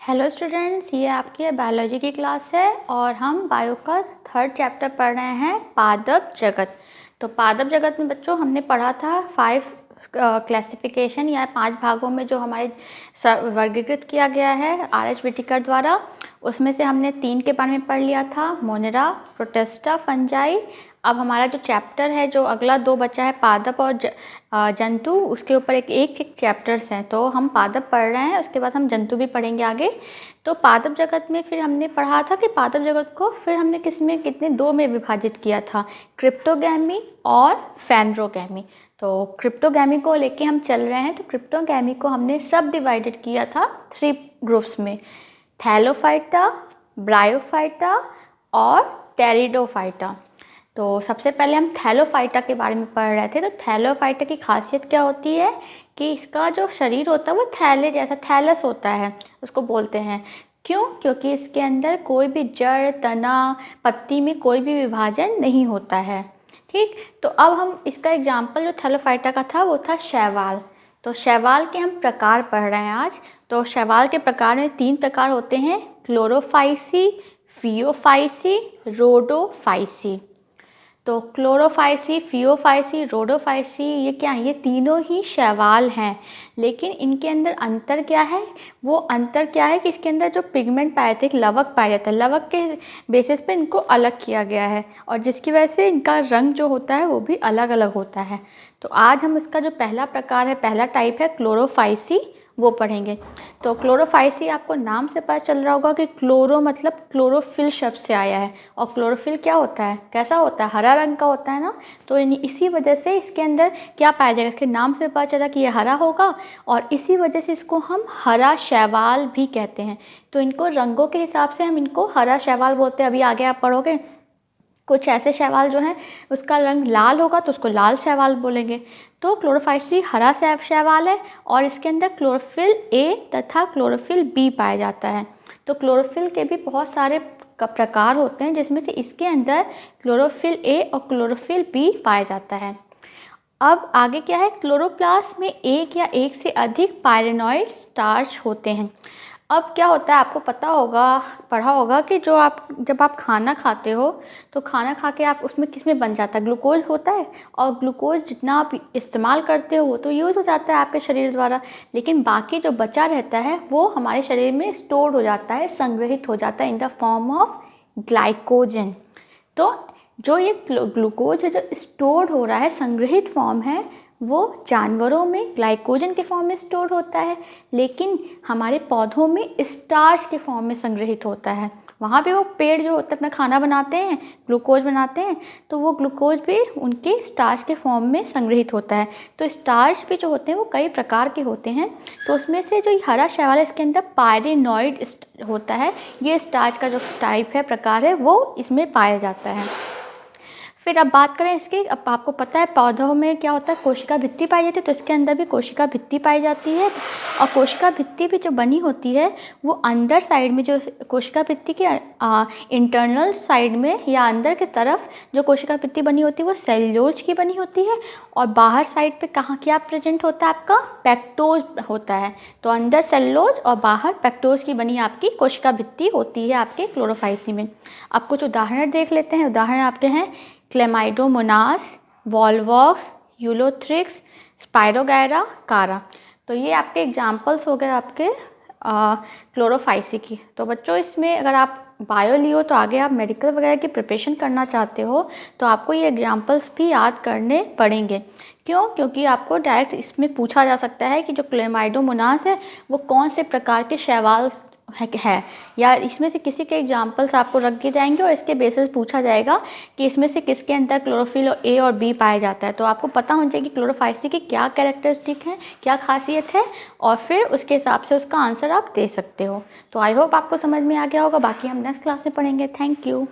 Hello students, ये आपकी biology की क्लास है और हम बायो का 3rd चैप्टर पढ़ रहे हैं, पादप जगत। तो पादप जगत में बच्चों हमने पढ़ा था 5 क्लासिफिकेशन या 5 भागों में जो हमारे वर्गीकृत किया गया है आर.एच. व्हिटेकर द्वारा। उसमें से हमने 3 के बारे में पढ़ लिया था, मोनेरा, प्रोटिस्टा, फंजाई। अब हमारा जो चैप्टर है, जो अगला 2 बचा है, पादप और जंतु, उसके ऊपर एक चैप्टर्स हैं। तो हम पादप पढ़ रहे हैं, उसके बाद हम जंतु भी पढ़ेंगे आगे। तो पादप जगत में फिर हमने पढ़ा था कि पादप जगत को फिर हमने कितने 2 में विभाजित किया था, क्रिप्टोगैमी और फैनरोगैमी। तो क्रिप्टोगैमी को लेके हम चल रहे हैं। तो क्रिप्टोगैमी को हमने सब डिवाइडेड किया था 3 ग्रुप्स में, थैलोफाइटा, ब्रायोफाइटा और टेरिडोफाइटा। तो सबसे पहले हम थैलोफाइटा के बारे में पढ़ रहे थे। तो थैलोफाइटा की खासियत क्या होती है कि इसका जो शरीर होता है वो थैले जैसा, थैलस होता है, उसको बोलते हैं। क्यों? क्योंकि इसके अंदर कोई भी जड़, तना, पत्ती में कोई भी विभाजन नहीं होता है। ठीक, तो अब हम इसका एग्जाम्पल जो थैलोफाइटा का था वो था शैवाल। तो शैवाल के हम प्रकार पढ़ रहे हैं आज। तो शैवाल के प्रकार में 3 प्रकार होते हैं, क्लोरोफाइसी, फियोफाइसी, रोडोफाइसी। तो क्लोरोफाइसी, फियोफाइसी, रोडोफाइसी, ये क्या है? ये तीनों ही शैवाल हैं। लेकिन इनके अंदर अंतर क्या है? वो अंतर क्या है कि इसके अंदर जो पिगमेंट पाए थे, एक लवक पाया जाता है, लवक के बेसिस पे इनको अलग किया गया है और जिसकी वजह से इनका रंग जो होता है वो भी अलग अलग होता है। तो आज हम इसका जो पहला प्रकार है, पहला टाइप है क्लोरोफाइसी, वो पढ़ेंगे। तो क्लोरोफाइसी, आपको नाम से पता चल रहा होगा कि क्लोरो मतलब क्लोरोफिल शब्द से आया है। और क्लोरोफिल क्या होता है, कैसा होता है? हरा रंग का होता है ना। तो इसी वजह से इसके अंदर क्या पाया जाएगा, इसके नाम से पता चला कि ये हरा होगा और इसी वजह से इसको हम हरा शैवाल भी कहते हैं। तो इनको रंगों के हिसाब से हम इनको हरा शैवाल बोलते हैं। अभी आगे आप पढ़ोगे कुछ ऐसे शैवाल जो हैं उसका रंग लाल होगा तो उसको लाल शैवाल बोलेंगे। तो क्लोरोफाइसी हरा शैवाल है और इसके अंदर क्लोरोफिल ए तथा क्लोरोफिल बी पाया जाता है। तो क्लोरोफिल के भी बहुत सारे प्रकार होते हैं, जिसमें से इसके अंदर क्लोरोफिल ए और क्लोरोफिल बी पाया जाता है। अब आगे क्या है, क्लोरोप्लास्ट में एक या एक से अधिक पायरेनॉइड स्टार्च होते हैं। अब क्या होता है, आपको पता होगा, पढ़ा होगा कि जब आप खाना खाते हो तो खाना खा के आप उसमें किस में बन जाता है, ग्लूकोज होता है। और ग्लूकोज जितना आप इस्तेमाल करते हो वो तो यूज़ हो जाता है आपके शरीर द्वारा, लेकिन बाकी जो बचा रहता है वो हमारे शरीर में स्टोर हो जाता है, संग्रहित हो जाता है in the form of glycogen. तो जो ये ग्लूकोज है जो स्टोर हो रहा है, संग्रहित फॉर्म है, वो जानवरों में ग्लाइकोजन के फॉर्म में स्टोर होता है, लेकिन हमारे पौधों में स्टार्च के फॉर्म में संग्रहित होता है। वहाँ पे वो पेड़ जो होते हैं अपना खाना बनाते हैं, ग्लूकोज बनाते हैं, तो वो ग्लूकोज भी उनके स्टार्च के फॉर्म में संग्रहित होता है। तो स्टार्च भी जो होते हैं वो कई प्रकार के होते हैं। तो उसमें से जो हरा शैवाल है इसके अंदर पायरेनॉइड होता है, ये स्टार्च का जो टाइप है, प्रकार है, वो इसमें पाया जाता है। फिर अब बात करें इसकी, अब आपको पता है पौधों में क्या होता है, कोशिका भित्ति पाई जाती है। तो इसके अंदर भी कोशिका भित्ति पाई जाती है और कोशिका भित्ति भी जो बनी होती है वो अंदर साइड में, जो कोशिका भित्ति के इंटरनल साइड में या अंदर की तरफ जो कोशिका भित्ति बनी होती है वो सेल्यूलोज की बनी होती है और बाहर साइड पे कहाँ क्या प्रेजेंट होता है, आपका पेक्टोज होता है। तो अंदर सेल्यूलोज और बाहर पेक्टोज की बनी आपकी कोशिका भित्ति होती है आपके क्लोरोफाइसी में। अब कुछ उदाहरण देख लेते हैं। उदाहरण आपके हैं क्लेमाइडोमोनास, वॉलवॉक्स, यूलोथ्रिक्स, स्पायरोगैरा, कारा। तो ये आपके एग्जाम्पल्स हो गए आपके क्लोरोफाइसी की। तो बच्चों इसमें अगर आप बायो लियो तो आगे आप मेडिकल वगैरह की प्रिपरेशन करना चाहते हो तो आपको ये एग्जाम्पल्स भी याद करने पड़ेंगे। क्यों? क्योंकि आपको डायरेक्ट इसमें पूछा जा सकता है कि जो क्लेमाइडोमोनास है वो कौन से प्रकार के शैवाल है, या इसमें से किसी के एग्जाम्पल्स आपको रख दिए जाएंगे और इसके बेसिस पूछा जाएगा कि इसमें से किसके अंदर क्लोरोफिल ए और बी पाया जाता है। तो आपको पता होना चाहिए कि क्लोरोफाइसी की क्या कैरेक्टरिस्टिक है, क्या खासियत है, और फिर उसके हिसाब से उसका आंसर आप दे सकते हो। तो आई होप आपको समझ में आ गया होगा। बाकी हम नेक्स्ट क्लास में पढ़ेंगे। Thank you.